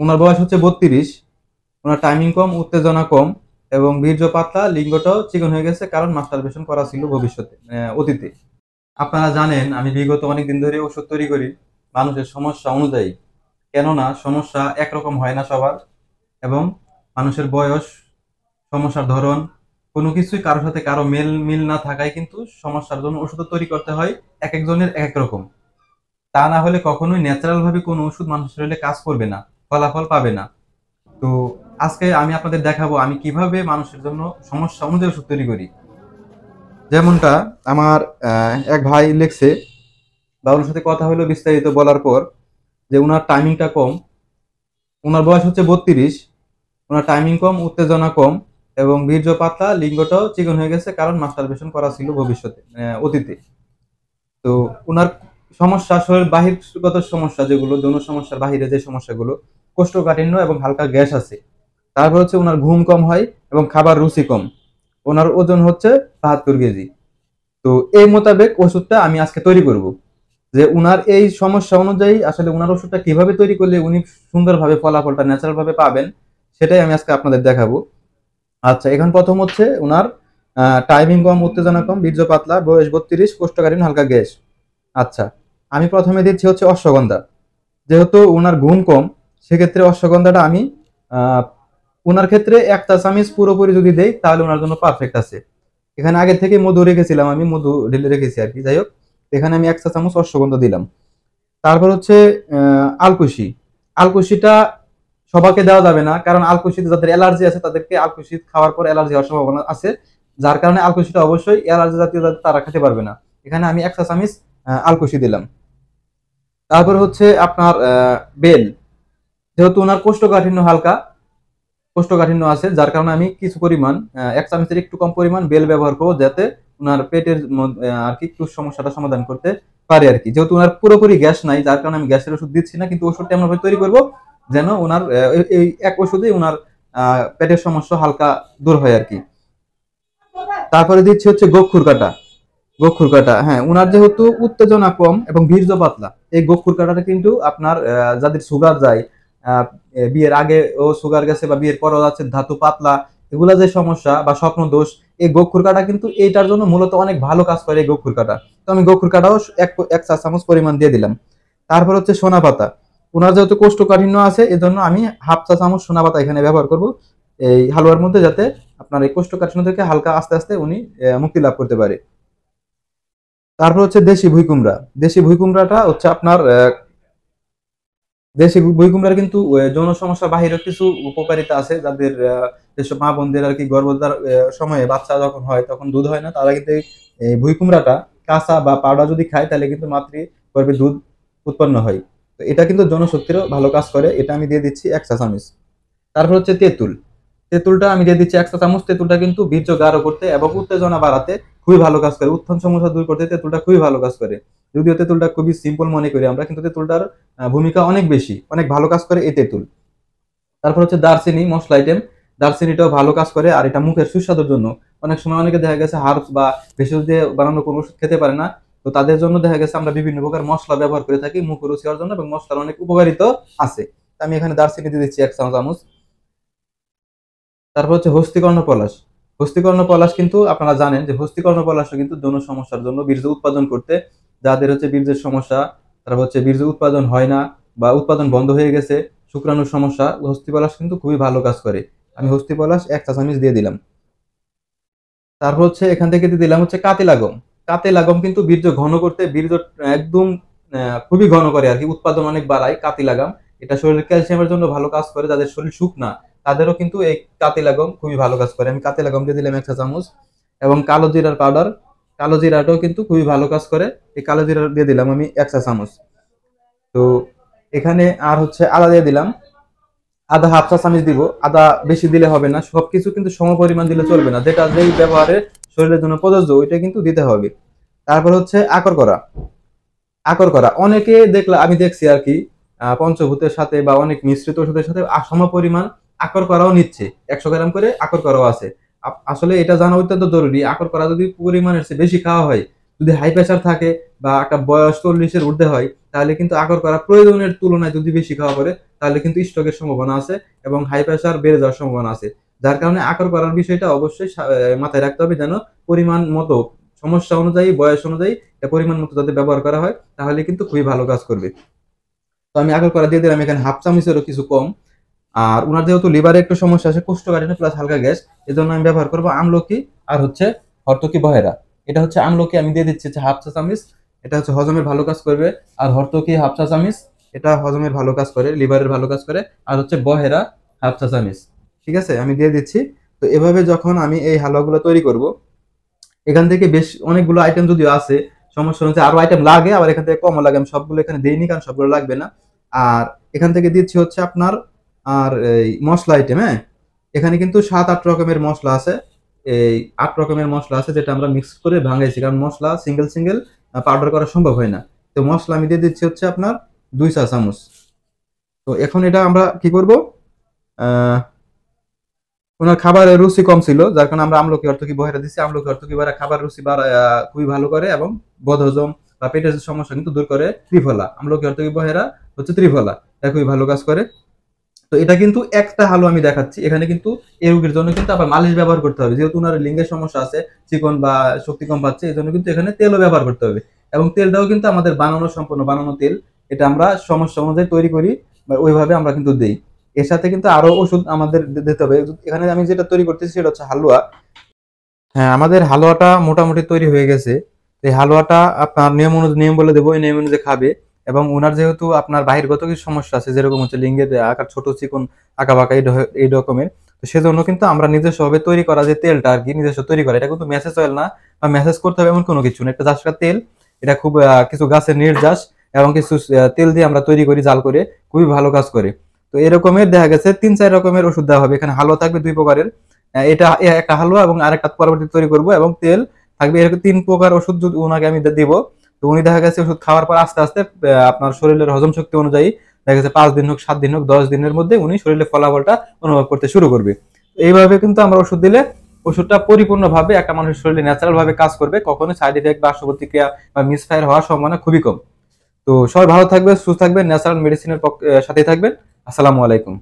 ওনার বয়স হচ্ছে 32। ওনার টাইমিং কম, উত্তেজনা কম এবং বীর্য পাতলা, লিঙ্গটাও চিকন হয়ে গেছে, কারণ মাস্টারবেশন করা ছিল ভবিষ্যতে, অতীতে। আপনারা জানেন আমি বিগত অনেকদিন ধরে ওষুধ তৈরি করি মানুষের সমস্যা অনুযায়ী। কেননা সমস্যা একরকম হয় না সবার, এবং মানুষের বয়স, সমস্যার ধরন, কোনো কিছুই কারোর সাথে কারো মিল না থাকায় কিন্তু সমস্যার জন্য ওষুধ তৈরি করতে হয় এক একজনের এক এক রকম। তা না হলে কখনোই ন্যাচারাল ভাবে কোনো ওষুধ মানুষের শরীরে কাজ করবে না, ফলাফল পাবে না। তো আজকে আমি আপনাদের দেখাবো আমি কিভাবে মানুষের জন্য সমস্যা অনুযায়ী ওষুধ তৈরি করি। যেমনটা আমার এক ভাই লেখছে, বা ওনার সাথে কথা হলো বিস্তারিত বলার পর, যে ওনার টাইমিংটা কম। ওনার বয়স হচ্ছে 32। ওনার টাইমিং কম, উত্তেজনা কম এবং বীর্য পাতলা, লিঙ্গটাও চিকন হয়ে গেছে, কারণ মাস্টারবেশন করা ছিল ভবিষ্যতে, অতীতে। তো ওনার সমস্যা, শরীর বাহিরগত সমস্যা যেগুলো, যৌন সমস্যার বাহিরে যে সমস্যাগুলো, কোষ্ঠকাঠিন্য এবং হালকা গ্যাস আছে। তারপর হচ্ছে ওনার ঘুম কম হয় এবং খাবার রুচি কম। ওনার ওজন হচ্ছে 72 কেজি। তো এই মোতাবেক ওষুধটা আমি আজকে তৈরি করব। যে উনার এই সমস্যা অনুযায়ী আসলে উনার ওষুধটা কিভাবে তৈরি করলে উনি সুন্দরভাবে ফলাফলটা ন্যাচারাল ভাবে পাবেন, সেটাই আমি আজকে আপনাদের দেখাবো। আচ্ছা, এখন প্রথম হচ্ছে উনার টাইমিং কম, উত্তেজনা কম, বীর্য পাতলা, বয়স 32, কোষ্ঠকাঠিন্য, হালকা গ্যাস। আচ্ছা, আমি প্রথমে দিচ্ছি হচ্ছে অশ্বগন্ধা। যেহেতু উনার ঘুম কম, সেক্ষেত্রে অশ্বগন্ধাটা আমি আহ উনার ক্ষেত্রে 1 চা চামচ পুরোপুরি যদি দেই তাহলে ওনার জন্য পারফেক্ট আছে। এখানে আগে থেকে মধু রেখেছিলাম, আমি মধু ঢেলে রেখেছি আর কি। যাই হোক, এখানে আমি 1 চা চামচ অশ্বগন্ধা দিলাম। তারপর হচ্ছে আলকুশি। আলকুশিটা সবাইকে দেওয়া যাবে না, কারণ আলকুশিতে যাদের অ্যালার্জি আছে তাদেরকে আলকুশি খাওয়ার পর অ্যালার্জি হওয়ার সম্ভাবনা আছে। যার কারণে আলকুশিটা অবশ্যই অ্যালার্জি জাতীয় তারা খেতে পারবে না। এখানে আমি 1 চা চামচ আলকুশি দিলাম। তারপর হচ্ছে আপনার বেল। যেহেতু ওনার কোষ্ঠকাঠিন্য হালকা, কোষ্ঠকাঠিন্য আছে, যার কারণে আমি কিছু পরিমাণ 1 চামচের একটু কম পরিমাণ বেল ব্যবহার করবো, যাতে ওনার পেটের আর কি একটু সমস্যাটা সমাধান করতে পারে আর কি। যেহেতু ওনার পুরোপুরি গ্যাস নাই, যার কারণে আমি গ্যাসের ওষুধ দিচ্ছি না, কিন্তু ওষুধটা এমন ভাবে তৈরি করবো যেন ওনার এই এক ওষুধে ওনার পেটের সমস্যা হালকা দূর হয় আর কি। তারপরে দিচ্ছি হচ্ছে গক্ষুর কাটা। গক্ষুর কাটা, হ্যাঁ, উনার যেহেতু উত্তেজনা কম এবং বীর্য পাতলা, এই গক্ষুর কাটাটা কিন্তু আপনার যাদের সুগার যায়, বিয়ের আগে ও সুগার গেছে বা বিয়ের পরও আছে, ধাতু পাতলা, এগুলা যে সমস্যা বা স্বপ্ন দোষ, এই গক্ষুর কাটা কিন্তু এইটার জন্য মূলত অনেক ভালো কাজ করে এই গক্ষুর কাটা। তো আমি গক্ষুর কাটাও এক চা চামচ পরিমাণ দিয়ে দিলাম। তারপর হচ্ছে সোনা পাতা। ওনার যেহেতু কোষ্ঠকাঠিন্য আছে, এজন্য আমি হাফ চা চামচ সোনা পাতা এখানে ব্যবহার করব এই হালুয়ার মধ্যে, যাতে আপনার এই কোষ্ঠকাঠিন্য থেকে হালকা আস্তে আস্তে উনি মুক্তি লাভ করতে পারে। তারপর হচ্ছে দেশি ভুই কুমড়া। দেশি ভুই কুমড়াটা হচ্ছে আপনার দেশি ভুই কুমড়ার কিন্তু যৌন সমস্যা বাহিরে কিছু উপকারিতা আছে। যাদের যেসব মা বোনদের আর কি গর্ভধার সময়ে বাচ্চা যখন হয় তখন দুধ হয় না, তারা কিন্তু এই ভুই কুমড়াটা কাঁচা বা পাউডার যদি খায় তাহলে কিন্তু মাতৃ গর্ভে দুধ উৎপন্ন হয়। তো এটা কিন্তু যৌনশক্তিরও ভালো কাজ করে। এটা আমি দিয়ে দিচ্ছি 1 চা চামচ। তারপর হচ্ছে তেঁতুল। তেঁতুলটা আমি দিয়ে দিচ্ছি 1 চা চামচ। তেঁতুলটা কিন্তু বীর্য গাঢ় করতে এবং উত্তেজনা বাড়াতে খুবই ভালো কাজ করে। উত্থান সমস্যা দূর করতে তেঁতুলটা খুবই ভালো কাজ করে। যদিও তেঁতুলটা খুবই সিম্পল মনে করি আমরা, কিন্তু তেঁতুলটার ভূমিকা অনেক বেশি, অনেক ভালো কাজ করে এই তেঁতুল। তারপর হচ্ছে দারচিনি, মশলা আইটেম। দারচিনিটাও ভালো কাজ করে, আর এটা মুখের সুস্বাদুর জন্য। অনেক সময় অনেকে দেখা গেছে হার্বস বা ভেষজ দিয়ে বানানো কোনো ওষুধ খেতে পারে না। তো তাদের জন্য দেখা গেছে আমরা বিভিন্ন প্রকার মশলা ব্যবহার করে থাকি মুখ রুচি হওয়ার জন্য, এবং মশলার অনেক উপকারিতা আছে। আমি এখানে দারচিনি দিয়ে দিচ্ছি 1 চা চামচ। তারপর হচ্ছে হস্তিকর্ণ পলাশ। হস্তিকর্ণ পলাশ কিন্তু আপনারা জানেন যে হস্তিকর্ণ পলাশও কিন্তু যৌন সমস্যার জন্য, বীর্য উৎপাদন করতে, যাদের হচ্ছে বীর্যের সমস্যা, তারপর হচ্ছে বীর্য উৎপাদন হয় না বা উৎপাদন বন্ধ হয়ে গেছে, শুক্রাণুর সমস্যা, হস্তি পলাশ কিন্তু খুবই ভালো কাজ করে। আমি হস্তি পলাশ 1 চা চামচ দিয়ে দিলাম। তারপর হচ্ছে এখান থেকে দিয়ে দিলাম হচ্ছে কাতে লাগম। কাতে লাগম কিন্তু বীর্য ঘন করতে, বীর্য একদম খুবই ঘন করে আর কি, উৎপাদন অনেক বাড়ায় কাতি লাগাম। এটা শরীরের ক্যালসিয়ামের জন্য ভালো কাজ করে। যাদের শরীর শুকনা তাদেরও কিন্তু এই কাতি লাগম খুবই ভালো কাজ করে। আমি কাতি লাগম দিয়ে দিলাম 1 চা চামচ। এবং কালো জিরার পাউডার, কালো জিরাটাও কিন্তু খুবই ভালো কাজ করে। এই কালো জিরা দিয়ে দিলাম আমি 1 চা চামচ। তো এখানে আর হচ্ছে আদা দিয়ে দিলাম। আদা হাফ চা চামচ দিব। আদা বেশি দিলে হবে না, সবকিছু কিন্তু সম পরিমাণ দিলে চলবে না। যেটা যেই ব্যবহারে শরীরের জন্য প্রযোজ্য ওইটা কিন্তু দিতে হবে। তারপর হচ্ছে আকর করা। আকর করা অনেকে দেখলে আমি দেখছি আর কি, পঞ্চভূতের সাথে বা অনেক মিশ্রিত ওষুধের সাথে সম পরিমাণ আকর করাও নিচ্ছে। 100 গ্রাম করে আকর করাও আছে। আসলে এটা জানা অত্যন্ত জরুরি। আকর করা যদি পরিমাণের চেয়ে বেশি খাওয়া হয়, যদি হাই প্রেশার থাকে বা একটা বয়স 40-এর ঊর্ধ্বে হয়, তাহলে কিন্তু আকর করা প্রয়োজনের তুলনায় যদি বেশি খাওয়া পড়ে তাহলে কিন্তু স্ট্রোকের সম্ভাবনা আছে এবং হাই প্রেশার বেড়ে যাওয়ার সম্ভাবনা আছে। যার কারণে আকর করার বিষয়টা অবশ্যই মাথায় রাখতে হবে, যেন পরিমাণ মতো, সমস্যা অনুযায়ী, বয়স অনুযায়ী পরিমাণ মতো যাতে ব্যবহার করা হয়, তাহলে কিন্তু খুবই ভালো কাজ করবে। তো আমি আকর করা দিয়ে দিলাম এখানে হাফ চামচেরও কিছু কম। আর ওনার যেহেতু লিভারে একটু সমস্যা আছে, কোষ্ঠকাঠিন্য প্লাস হালকা গ্যাস, এজন্য আমি ব্যবহার করবো আমলকি আর হচ্ছে হর্তকি বহেরা। এটা হচ্ছে আমলকি আমি দিয়ে দিচ্ছি হাফ চা চামচ, এটা হচ্ছে হজমের ভালো কাজ করবে। আর হর্তকি হাফ চা চামচ, এটা হজমের ভালো কাজ করে, লিভারের ভালো কাজ করে। আর হচ্ছে বহেরা হাফ চা চামচ। ঠিক আছে, আমি দিয়ে দিচ্ছি। তো এভাবে যখন আমি এই হালুয়াগুলো তৈরি করব, এখান থেকে বেশ অনেকগুলো আইটেম যদিও আছে, সমস্যা হচ্ছে আরো আইটেম লাগে, আবার এখান থেকে কমও লাগে। আমি সবগুলো এখানে দিইনি কারণ সবগুলো লাগবে না। আর এখান থেকে দিচ্ছি হচ্ছে আপনার আর এই মশলা আইটেম। হ্যাঁ, এখানে কিন্তু 7-8 রকমের মশলা আছে। এই 8 রকমের মশলা আছে যেটা আমরা মিক্স করে ভাঙাইছি, কারণ মশলা সিঙ্গেল সিঙ্গেল পাউডার করা সম্ভব হয় না। তো মশলা আমি দিয়ে দিচ্ছি হচ্ছে আপনার 2 চা চামচ। তো এখন এটা আমরা কি করব, আহ ওনার খাবারের রুচি কম ছিল, যার কারণে আমরা আমলকি অর্থকি বহেরা দিচ্ছি। আমলকি অর্থকি বহেরা খাবার রুচি খুবই ভালো করে এবং বদহজম বা পেটের সমস্যা কিন্তু দূর করে। ত্রিফলা আমলকি অর্থকি বহেরা হচ্ছে ত্রিফলা, এটা খুবই ভালো কাজ করে। তো এটা কিন্তু একটা হালুয়া আমি দেখাচ্ছি, এখানে কিন্তু এই রোগীর জন্য কিন্তু আবার মালিশ ব্যবহার করতে হবে, যেহেতু ওনার লিঙ্গের সমস্যা আছে, চিকন বা শক্তি কম পাচ্ছে, এই জন্য কিন্তু এখানে তেলও ব্যবহার করতে হবে। এবং তেলটাও কিন্তু আমাদের সম্পূর্ণ বানানো তেল, এটা আমরা সমস্যা অনুযায়ী তৈরি করি বা ওইভাবে আমরা কিন্তু দিই। এর সাথে কিন্তু আরো ওষুধ আমাদের দিতে হবে। এখানে আমি যেটা তৈরি করতেছি সেটা হচ্ছে হালুয়া। হ্যাঁ, আমাদের হালুয়াটা মোটামুটি তৈরি হয়ে গেছে। এই হালুয়াটা আপনার নিয়ম বলে দেবো, এই নিয়ম অনুযায়ী খাবে। এবং ওনার যেহেতু আপনার বাহিরগত কিছু সমস্যা আছে, যেরকম হচ্ছে লিঙ্গের আকার ছোট, চিকন, আঁকা বাঁকা এই রকমের, তো সেজন্য কিন্তু আমরা নিজস্বভাবে তৈরি করা যে তেলটা আর কি, নিজস্ব তৈরি করা, এটা কিন্তু ম্যাসেজ অয়েল না বা ম্যাসেজ করতে হবে এমন কোনো কিছু না, এটা জাস্ট তেল। এটা খুব কিছু গাছের নির্যাস এবং কিছু তেল দিয়ে আমরা তৈরি করি জাল করে, খুবই ভালো কাজ করে। তো এরকমের দেখা গেছে 3-4 রকমের ওষুধ দেওয়া হবে। এখানে হালুয়া থাকবে 2 প্রকারের, এটা একটা হালুয়া এবং আরেকটা পরবর্তী তৈরি করব, এবং তেল থাকবে। এরকম 3 প্রকার ওষুধ যদি ওনাকে আমি দিব, তো উনি দেখা গেছে ওষুধ খাওয়ার পর আস্তে আস্তে আপনার শরীরের হজম শক্তি অনুযায়ী দেখা গেছে 5 দিন হোক, 7 দিন হোক, 10 দিনের মধ্যে উনি শরীরে ফলাফলটা অনুভব করতে শুরু করবে। এইভাবে কিন্তু আমরা ওষুধ দিলে ওষুধটা পরিপূর্ণভাবে একটা মানুষের শরীরে ন্যাচারাল ভাবে কাজ করবে, কখনো সাইড ইফেক্ট বা পার্শ্ব প্রতিক্রিয়া বা মিসফায়ার হওয়ার সম্ভাবনা খুবই কম। তো সবাই ভালো থাকবেন, সুস্থ থাকবেন, ন্যাচারাল মেডিসিনের সাথে থাকবেন। আসসালামু আলাইকুম।